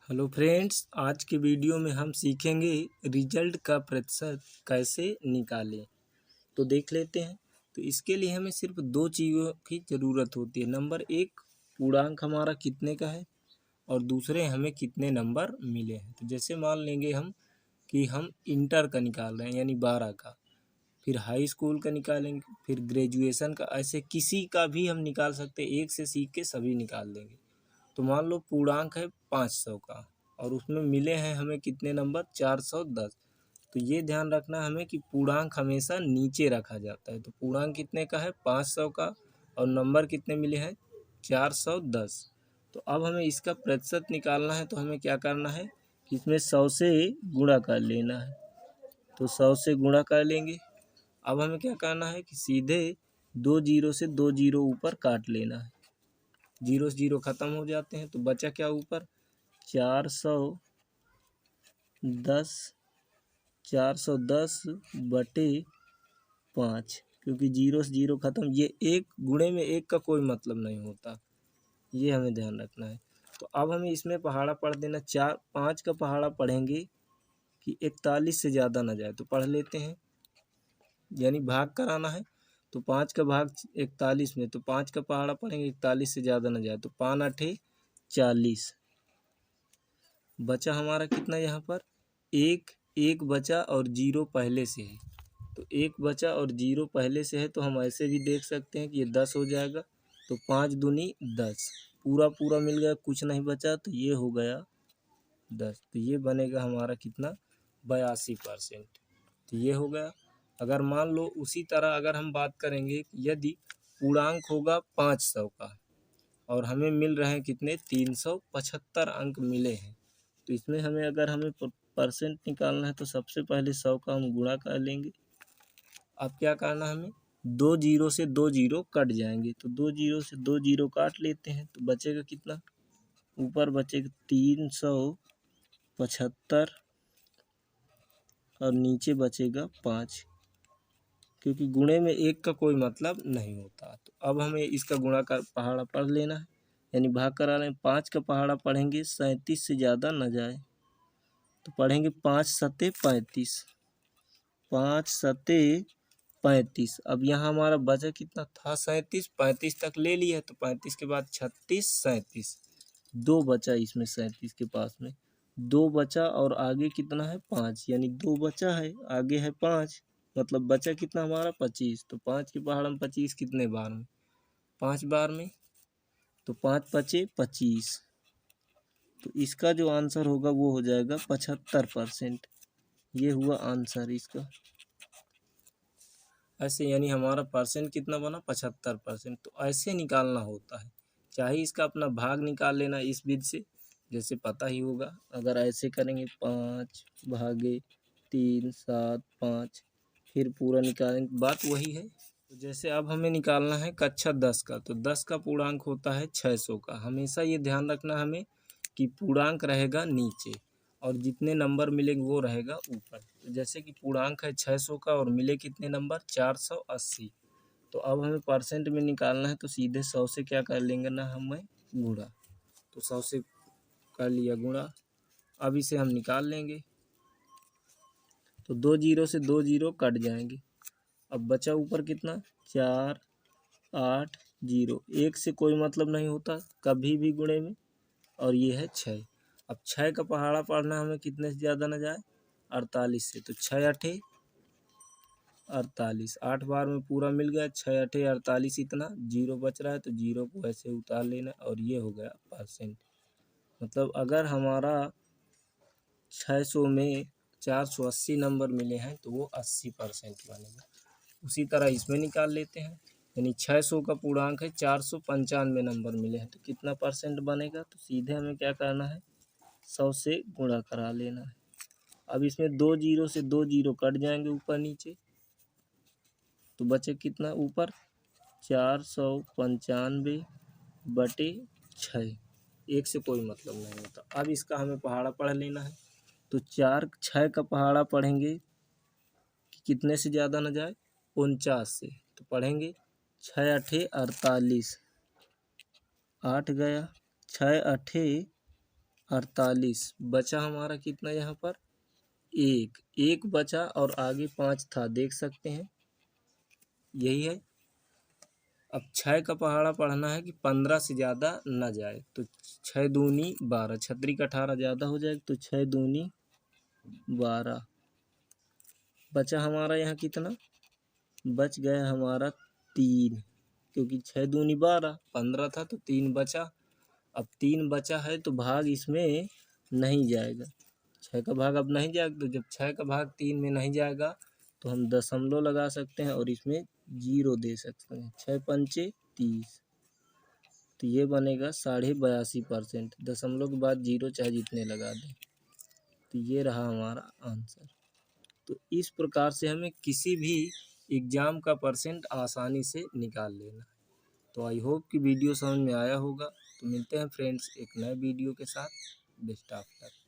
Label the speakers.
Speaker 1: Hello friends, आज के video में हम सीखेंगे रिजल्ट का प्रतिशत कैसे निकालें। तो देख लेते हैं। तो इसके लिए हमें सिर्फ दो चीज़ों की ज़रूरत होती है। नंबर एक, पूर्णांक हमारा कितने का है, और दूसरे हमें कितने नंबर मिले हैं। तो जैसे मान लेंगे हम कि हम इंटर का निकाल रहे हैं यानी 12 का, फिर हाई स्कूल का निकालेंगे, फिर ग्रेजुएशन का, ऐसे किसी का भी हम निकाल सकते हैं। एक से सीख के सभी निकाल देंगे। तो मान लो पूर्णांक है 500 का, और उसमें मिले हैं हमें कितने नंबर, 410। तो ये ध्यान रखना हमें कि पूर्णांक हमेशा नीचे रखा जाता है। तो पूर्णांक कितने का है, 500 का, और नंबर कितने मिले हैं, 410। तो अब हमें इसका प्रतिशत निकालना है। तो हमें क्या करना है कि इसमें 100 से गुणा कर लेना है। तो 100 से गुणा कर लेंगे। अब हमें क्या करना है कि सीधे दो जीरो से दो जीरो ऊपर काट लेना है। जीरो से जीरो ख़त्म हो जाते हैं। तो बचा क्या ऊपर, 410, 410 बटे 5, क्योंकि जीरो से जीरो ख़त्म। ये एक गुणे में एक का कोई मतलब नहीं होता, ये हमें ध्यान रखना है। तो अब हमें इसमें पहाड़ा पढ़ देना। 5 का पहाड़ा पढ़ेंगे कि 41 से ज़्यादा ना जाए। तो पढ़ लेते हैं, यानी भाग कराना है। तो 5 का भाग 41 में, तो 5 का पहाड़ा पढ़ेंगे 41 से ज़्यादा ना जाए। तो 5 आठे 40। बचा हमारा कितना, यहाँ पर एक, एक बचा और जीरो पहले से है। तो एक बचा और जीरो पहले से है, तो हम ऐसे भी देख सकते हैं कि ये 10 हो जाएगा। तो 5 दूनी 10, पूरा पूरा मिल गया, कुछ नहीं बचा, तो ये हो गया 10। तो ये बनेगा हमारा कितना, 82%। तो ये हो गया। अगर मान लो उसी तरह अगर हम बात करेंगे, यदि पूर्णांक होगा 500 का, और हमें मिल रहे हैं कितने, 375 अंक मिले हैं। तो इसमें हमें परसेंट निकालना है। तो सबसे पहले 100 का हम गुणा कर लेंगे। अब क्या करना, हमें दो जीरो से दो जीरो कट जाएंगे। तो दो जीरो से दो जीरो काट लेते हैं। तो बचेगा कितना, ऊपर बचेगा 375, और नीचे बचेगा 5, क्योंकि गुणे में एक का कोई मतलब नहीं होता। तो अब हमें इसका गुणा कर पहाड़ा पढ़ लेना है, यानी भाग करा लें। 5 का पहाड़ा पढ़ेंगे 37 से ज़्यादा न जाए। तो पढ़ेंगे 5 सत्ते 35, 5 सत्ते 35। अब यहाँ हमारा बचा कितना था, 37, 35 तक ले लिया। तो 35 के बाद 36, 37, दो बचा इसमें, 37 के पास में दो बचा, और आगे कितना है 5, यानी दो बचा है, आगे है 5, मतलब बचा कितना हमारा 25। तो 5 के पहाड़ में 25 कितने बार में, 5 बार में। तो 5 पचे 25। तो इसका जो आंसर होगा वो हो जाएगा 75%। ये हुआ आंसर इसका। ऐसे यानी हमारा परसेंट कितना बना, 75%। तो ऐसे निकालना होता है। चाहे इसका अपना भाग निकाल लेना इस विधि से, जैसे पता ही होगा। अगर ऐसे करेंगे 5/3, 7, 5, फिर पूरा निकालेंगे, बात वही है। तो जैसे अब हमें निकालना है कक्षा 10 का। तो 10 का पूर्णांक होता है 600 का। हमेशा ये ध्यान रखना हमें कि पूर्णांक रहेगा नीचे, और जितने नंबर मिलेंगे वो रहेगा ऊपर। तो जैसे कि पूर्णांक है 600 का, और मिले कितने नंबर, 480। तो अब हमें परसेंट में निकालना है। तो सीधे 100 से क्या कर लेंगे ना, हमें गुणा। तो 100 से कर लिया गुणा। अब इसे हम निकाल लेंगे। तो दो जीरो से दो जीरो कट जाएंगे। अब बचा ऊपर कितना, 4, 8, 0। एक से कोई मतलब नहीं होता कभी भी गुणे में। और ये है 6। अब 6 का पहाड़ा पढ़ना हमें कितने से ज़्यादा ना जाए, 48 से। तो 6 अठे 48, 8 बार में पूरा मिल गया। 6 अठे 48, इतना जीरो बच रहा है, तो जीरो को ऐसे उतार लेना, और ये हो गया परसेंट। मतलब अगर हमारा 600 में 480 नंबर मिले हैं, तो वो 80% बनेगा। उसी तरह इसमें निकाल लेते हैं। यानी 600 का पूर्णांक है, 495 नंबर मिले हैं, तो कितना परसेंट बनेगा। तो सीधे हमें क्या करना है, 100 से गुणा करा लेना है। अब इसमें दो जीरो से दो जीरो कट जाएंगे ऊपर नीचे। तो बचे कितना ऊपर, 495 बटे 6। एक से कोई मतलब नहीं होता। अब इसका हमें पहाड़ा पढ़ लेना है। तो 6 का पहाड़ा पढ़ेंगे कि कितने से ज़्यादा न जाए, 49 से। तो पढ़ेंगे 6 अठे 48, 8 गया, 6 अठे 48 बचा हमारा कितना यहाँ पर एक बचा और आगे 5 था, देख सकते हैं यही है। अब 6 का पहाड़ा पढ़ना है कि 15 से ज़्यादा न जाए, तो 6 दूनी 12, छतरी का 18 ज़्यादा हो जाएगा तो 6 दूनी 12। बचा हमारा यहाँ कितना, बच गया हमारा 3, क्योंकि 6 दूनी 12, 15 था तो 3 बचा। अब 3 बचा है तो भाग इसमें नहीं जाएगा, 6 का भाग अब नहीं जाएगा, तो जब 6 का भाग 3 में नहीं जाएगा तो हम दशमलव लगा सकते हैं और इसमें 0 दे सकते हैं। 6 पंचे 30, तो ये बनेगा 82.5%। दशमलव के बाद 0 चाहे जितने लगा दें, तो ये रहा हमारा आंसर। तो इस प्रकार से हमें किसी भी एग्ज़ाम का परसेंट आसानी से निकाल लेना है। तो आई होप कि वीडियो समझ में आया होगा। तो मिलते हैं फ्रेंड्स एक नए वीडियो के साथ। Best of luck.